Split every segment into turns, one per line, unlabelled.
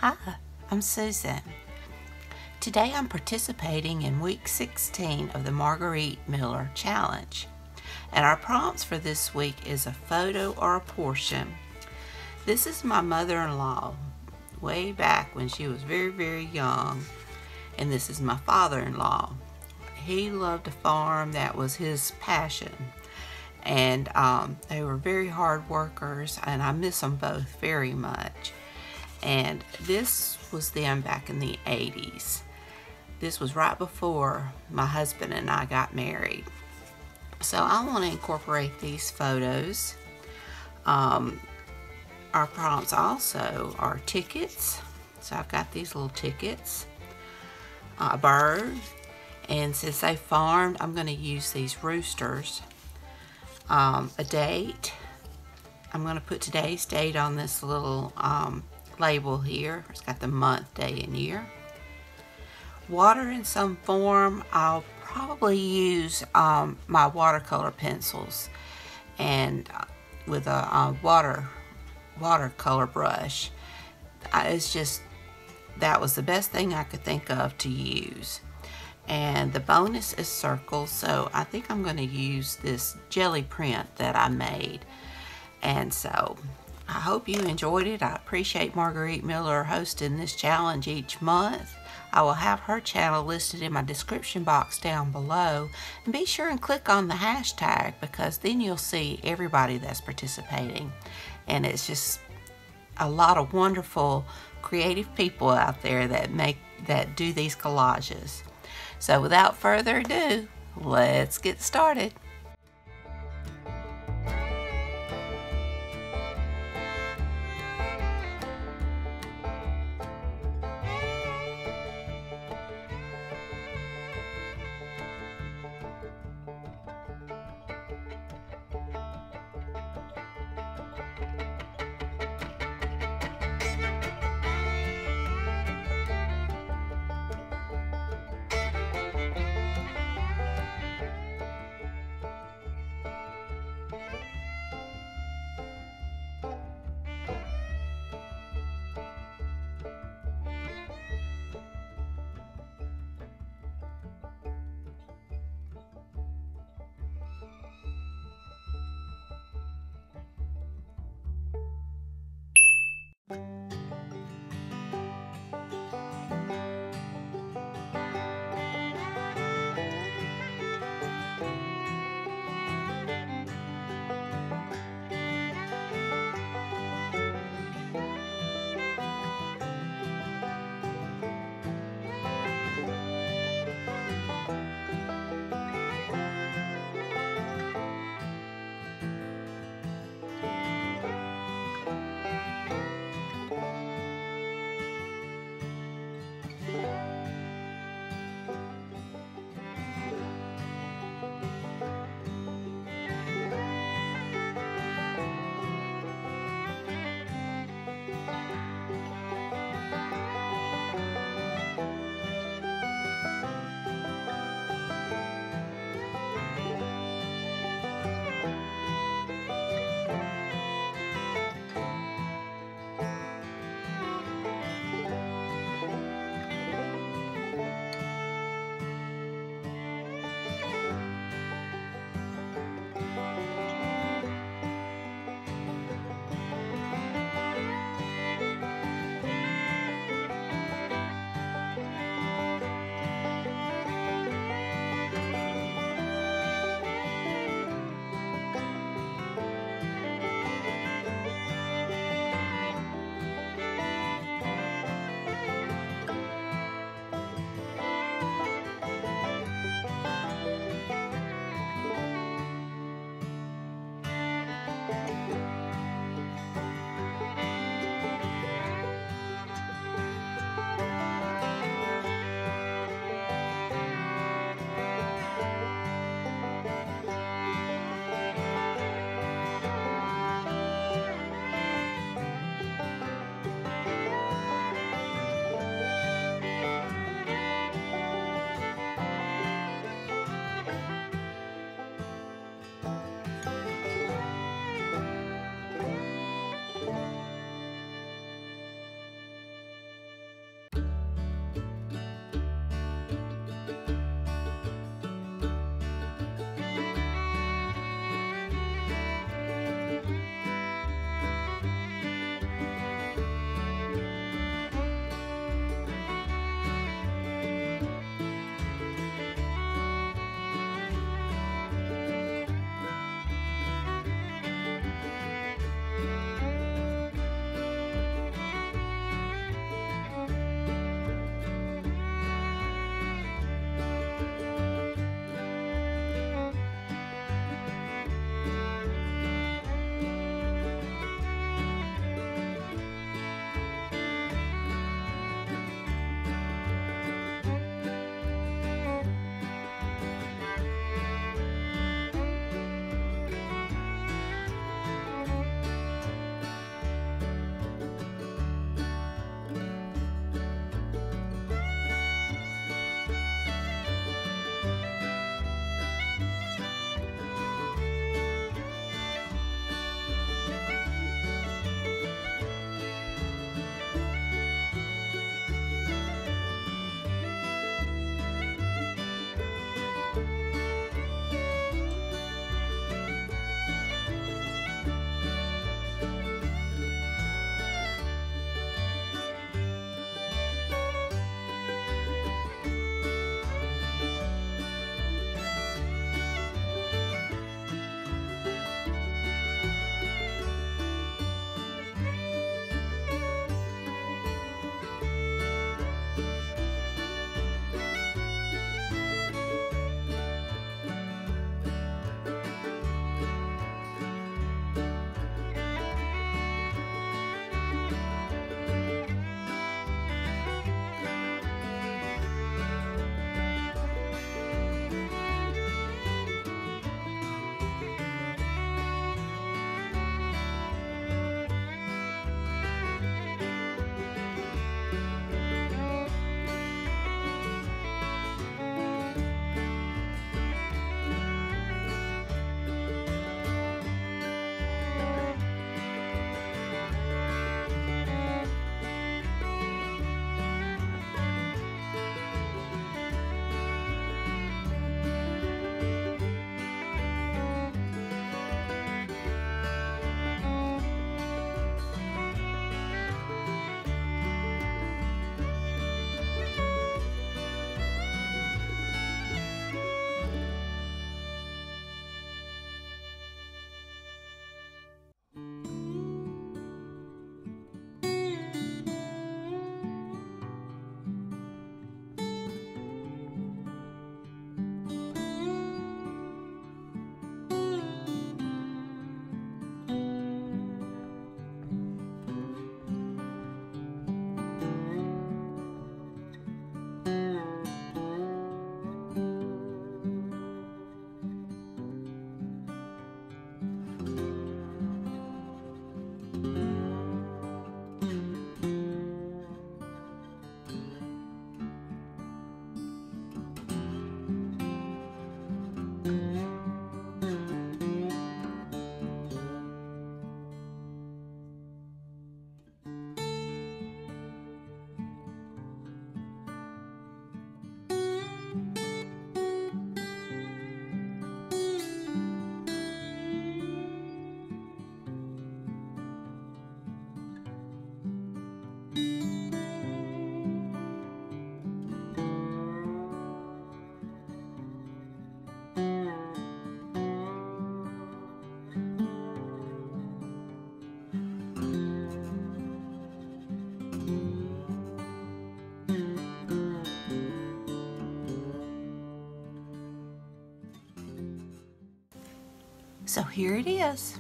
Hi, I'm Susan. Today I'm participating in week 16 of the Margarete Miller Challenge. And our prompts for this week is a photo or a portion. This is my mother-in-law way back when she was very, very young. And this is my father-in-law. He loved to farm. That was his passion. And they were very hard workers, and I miss them both very much. And this was them back in the 80s. This was right before my husband and I got married. So I want to incorporate these photos. Our prompts also are tickets. So I've got these little tickets, a bird, and since they farmed, I'm going to use these roosters. A date. I'm going to put today's date on this little label here. It's got the month, day, and year. Water in some form. I'll probably use my watercolor pencils and with a watercolor brush. It's just, that was the best thing I could think of to use. And the bonus is circles, so I think I'm going to use this jelly print that I made. And so I hope you enjoyed it. I appreciate Margarete Miller hosting this challenge each month. I will have her channel listed in my description box down below. And be sure and click on the hashtag, because then you'll see everybody that's participating. And it's just a lot of wonderful creative people out there that do these collages. So without further ado, let's get started. So here it is.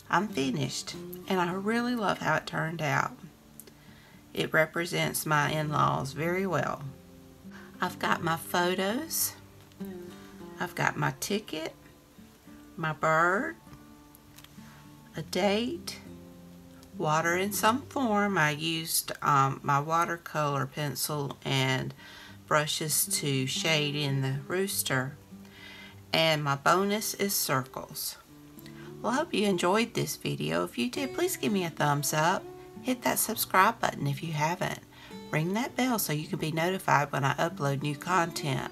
I'm finished, and I really love how it turned out. It represents my in-laws very well. I've got my photos, I've got my ticket, my bird, a date, water in some form. I used my watercolor pencil and brushes to shade in the rooster, and my bonus is circles. Well, I hope you enjoyed this video. If you did, please give me a thumbs up. Hit that subscribe button if you haven't. Ring that bell so you can be notified when I upload new content.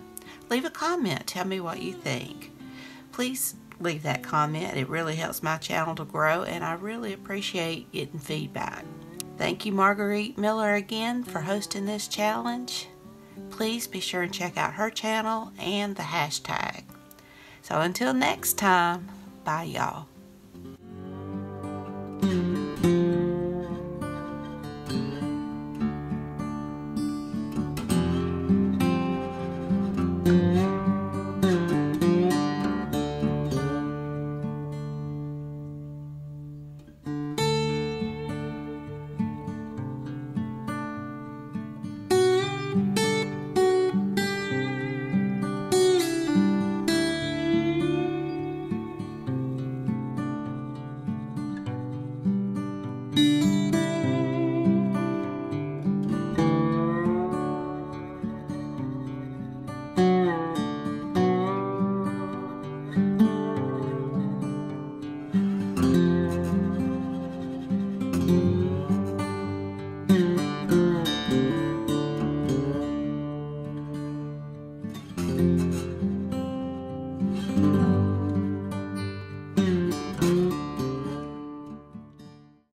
Leave a comment. Tell me what you think. Please leave that comment. It really helps my channel to grow, and I really appreciate getting feedback. Thank you, Margarete Miller, again for hosting this challenge. Please be sure and check out her channel and the hashtag. So until next time, bye y'all.